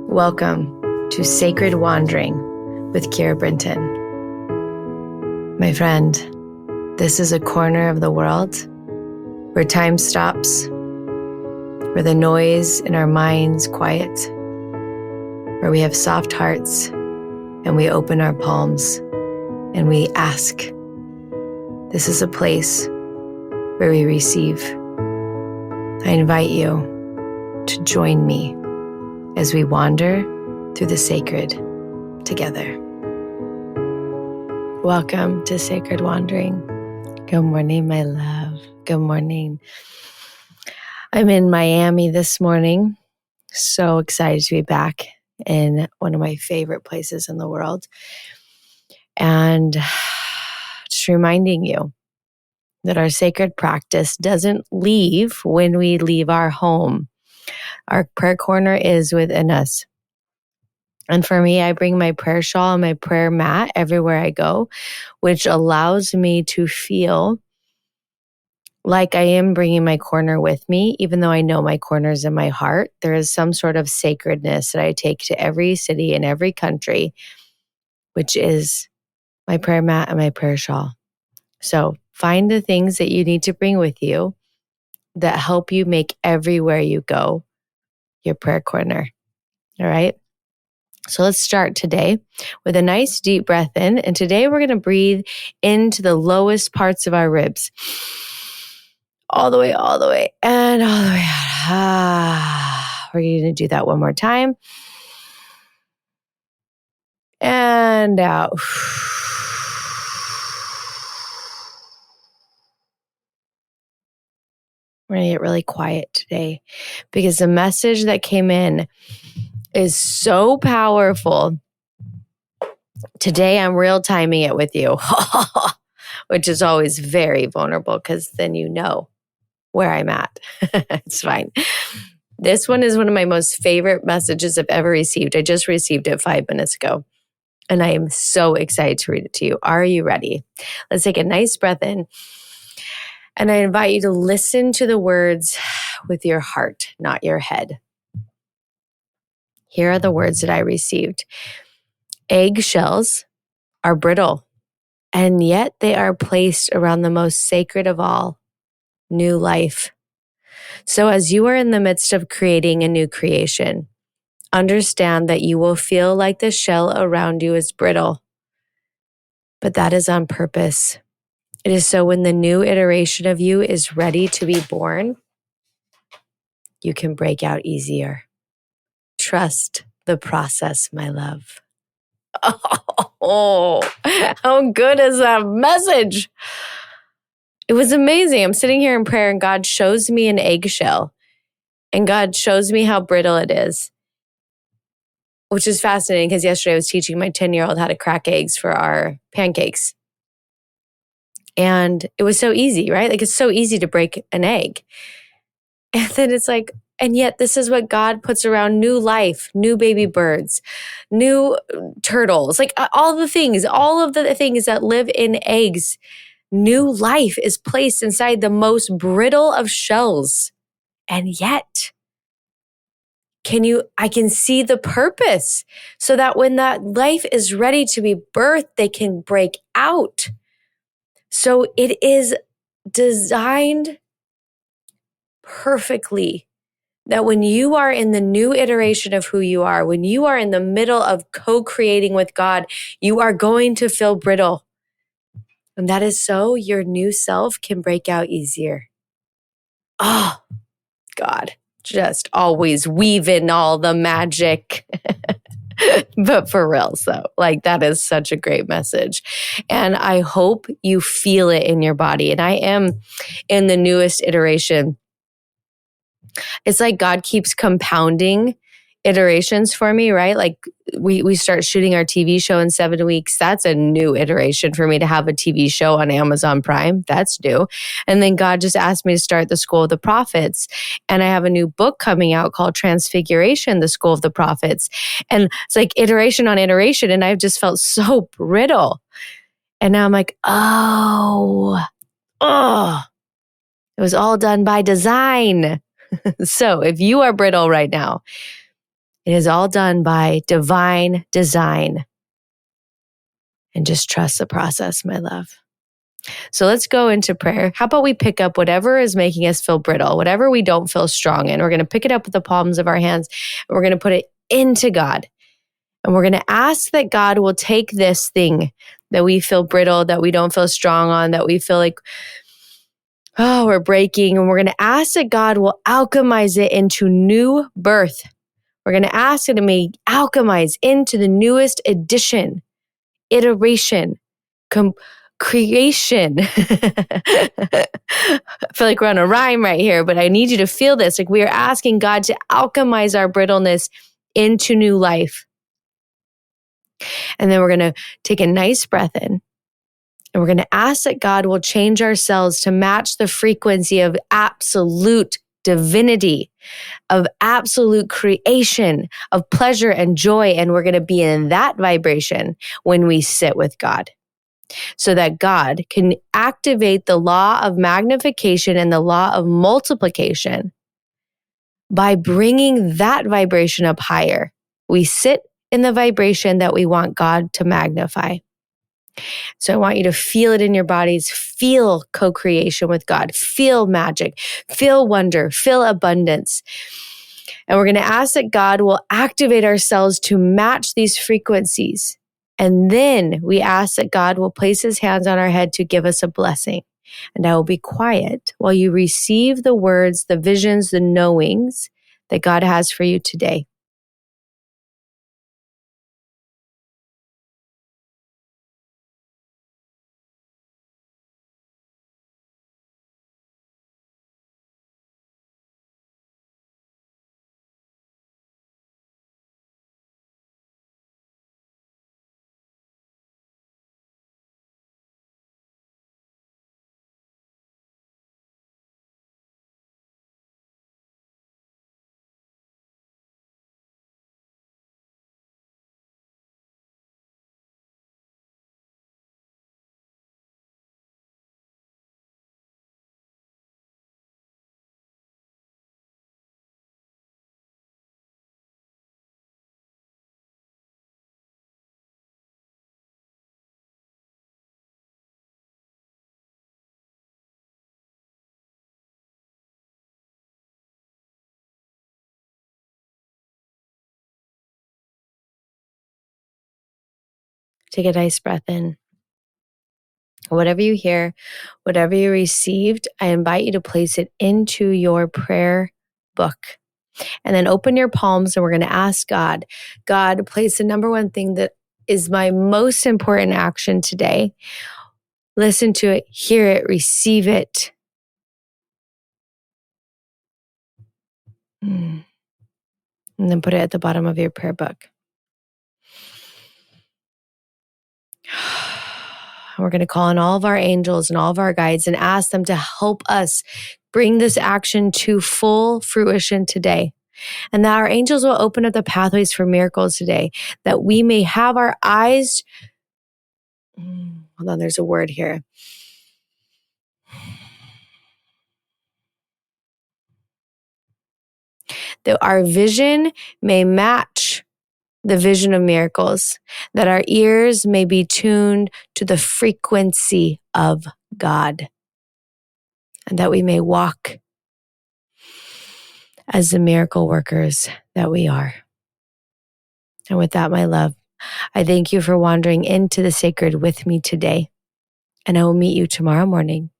Welcome to Sacred Wandering with Kira Brinton. My friend, this is a corner of the world where time stops, where the noise in our minds quiet, where we have soft hearts and we open our palms and we ask. This is a place where we receive. I invite you to join me as we wander through the sacred together. Welcome to Sacred Wandering. Good morning, my love. Good morning. I'm in Miami this morning. So excited to be back in one of my favorite places in the world. And just reminding you that our sacred practice doesn't leave when we leave our home. Our prayer corner is within us. And for me, I bring my prayer shawl and my prayer mat everywhere I go, which allows me to feel like I am bringing my corner with me, even though I know my corner is in my heart. There is some sort of sacredness that I take to every city and every country, which is my prayer mat and my prayer shawl. So find the things that you need to bring with you that help you make everywhere you go your prayer corner. All right. So let's start today with a nice deep breath in. And today we're going to breathe into the lowest parts of our ribs. All the way, and all the way out. We're going to do that one more time. And out. We're going to get really quiet today because the message that came in is so powerful. Today, I'm real timing it with you, which is always very vulnerable because then you know where I'm at. It's fine. This one is one of my most favorite messages I've ever received. I just received it 5 minutes ago, and I am so excited to read it to you. Are you ready? Let's take a nice breath in. And I invite you to listen to the words with your heart, not your head. Here are the words that I received. Eggshells are brittle, and yet they are placed around the most sacred of all, new life. So as you are in the midst of creating a new creation, understand that you will feel like the shell around you is brittle, but that is on purpose. It is so when the new iteration of you is ready to be born, you can break out easier. Trust the process, my love. Oh, how good is that message? It was amazing. I'm sitting here in prayer and God shows me an eggshell and God shows me how brittle it is, which is fascinating because yesterday I was teaching my 10-year-old how to crack eggs for our pancakes. And it was so easy, right? Like it's so easy to break an egg. And then it's like, and yet this is what God puts around new life, new baby birds, new turtles, like all of the things that live in eggs. New life is placed inside the most brittle of shells. And yet, I can see the purpose so that when that life is ready to be birthed, they can break out. So it is designed perfectly that when you are in the new iteration of who you are, when you are in the middle of co-creating with God, you are going to feel brittle. And that is so your new self can break out easier. Oh, God, just always weave in all the magic. But for real, so like that is such a great message. And I hope you feel it in your body. And I am in the newest iteration. It's like God keeps compounding iterations for me, right? Like we start shooting our TV show in 7 weeks. That's a new iteration for me to have a TV show on Amazon Prime. That's new. And then God just asked me to start the School of the Prophets. And I have a new book coming out called Transfiguration, the School of the Prophets. And it's like iteration on iteration. And I've just felt so brittle. And now I'm like, oh, it was all done by design. So if you are brittle right now, It is all done by divine design. And just trust the process, my love. So let's go into prayer. How about we pick up whatever is making us feel brittle, whatever we don't feel strong in. We're going to pick it up with the palms of our hands, and we're going to put it into God. And we're going to ask that God will take this thing that we feel brittle, that we don't feel strong on, that we feel like, oh, we're breaking. And we're going to ask that God will alchemize it into new birth. We're going to ask that it may alchemize into the newest edition, iteration, creation. I feel like we're on a rhyme right here, but I need you to feel this. Like we are asking God to alchemize our brittleness into new life. And then we're going to take a nice breath in. And we're going to ask that God will change our cells to match the frequency of absolute divinity, of absolute creation, of pleasure and joy. And we're going to be in that vibration when we sit with God, so that God can activate the law of magnification and the law of multiplication by bringing that vibration up higher. We sit in the vibration that we want God to magnify. So I want you to feel it in your bodies, feel co-creation with God, feel magic, feel wonder, feel abundance. And we're going to ask that God will activate our cells to match these frequencies. And then we ask that God will place his hands on our head to give us a blessing. And I will be quiet while you receive the words, the visions, the knowings that God has for you today. Take a nice breath in. Whatever you hear, whatever you received, I invite you to place it into your prayer book. And then open your palms, and we're going to ask God, God, place the number one thing that is my most important action today. Listen to it, hear it, receive it. And then put it at the bottom of your prayer book. We're going to call on all of our angels and all of our guides and ask them to help us bring this action to full fruition today. And that our angels will open up the pathways for miracles today, that we may have our eyes. Hold on, there's a word here. That our vision may match the vision of miracles, that our ears may be tuned to the frequency of God, and that we may walk as the miracle workers that we are. And with that, my love, I thank you for wandering into the sacred with me today. And I will meet you tomorrow morning,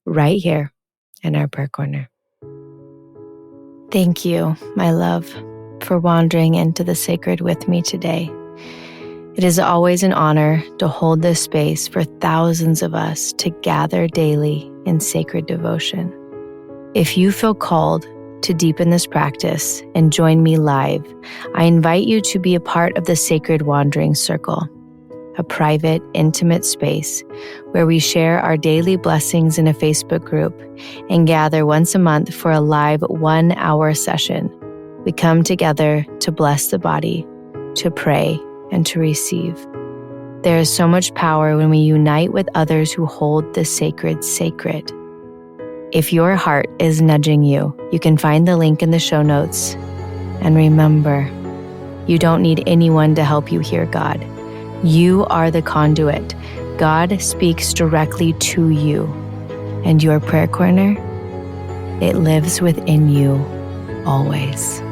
right here in our prayer corner. Thank you, my love, for wandering into the sacred with me today. It is always an honor to hold this space for thousands of us to gather daily in sacred devotion. If you feel called to deepen this practice and join me live, I invite you to be a part of the Sacred Wandering Circle, a private, intimate space where we share our daily blessings in a Facebook group and gather once a month for a live 1-hour session. We come together to bless the body, to pray, and to receive. There is so much power when we unite with others who hold the sacred sacred. If your heart is nudging you, you can find the link in the show notes. And remember, You don't need anyone to help you hear God. You are the conduit. God speaks directly to you. And your prayer corner, it lives within you always.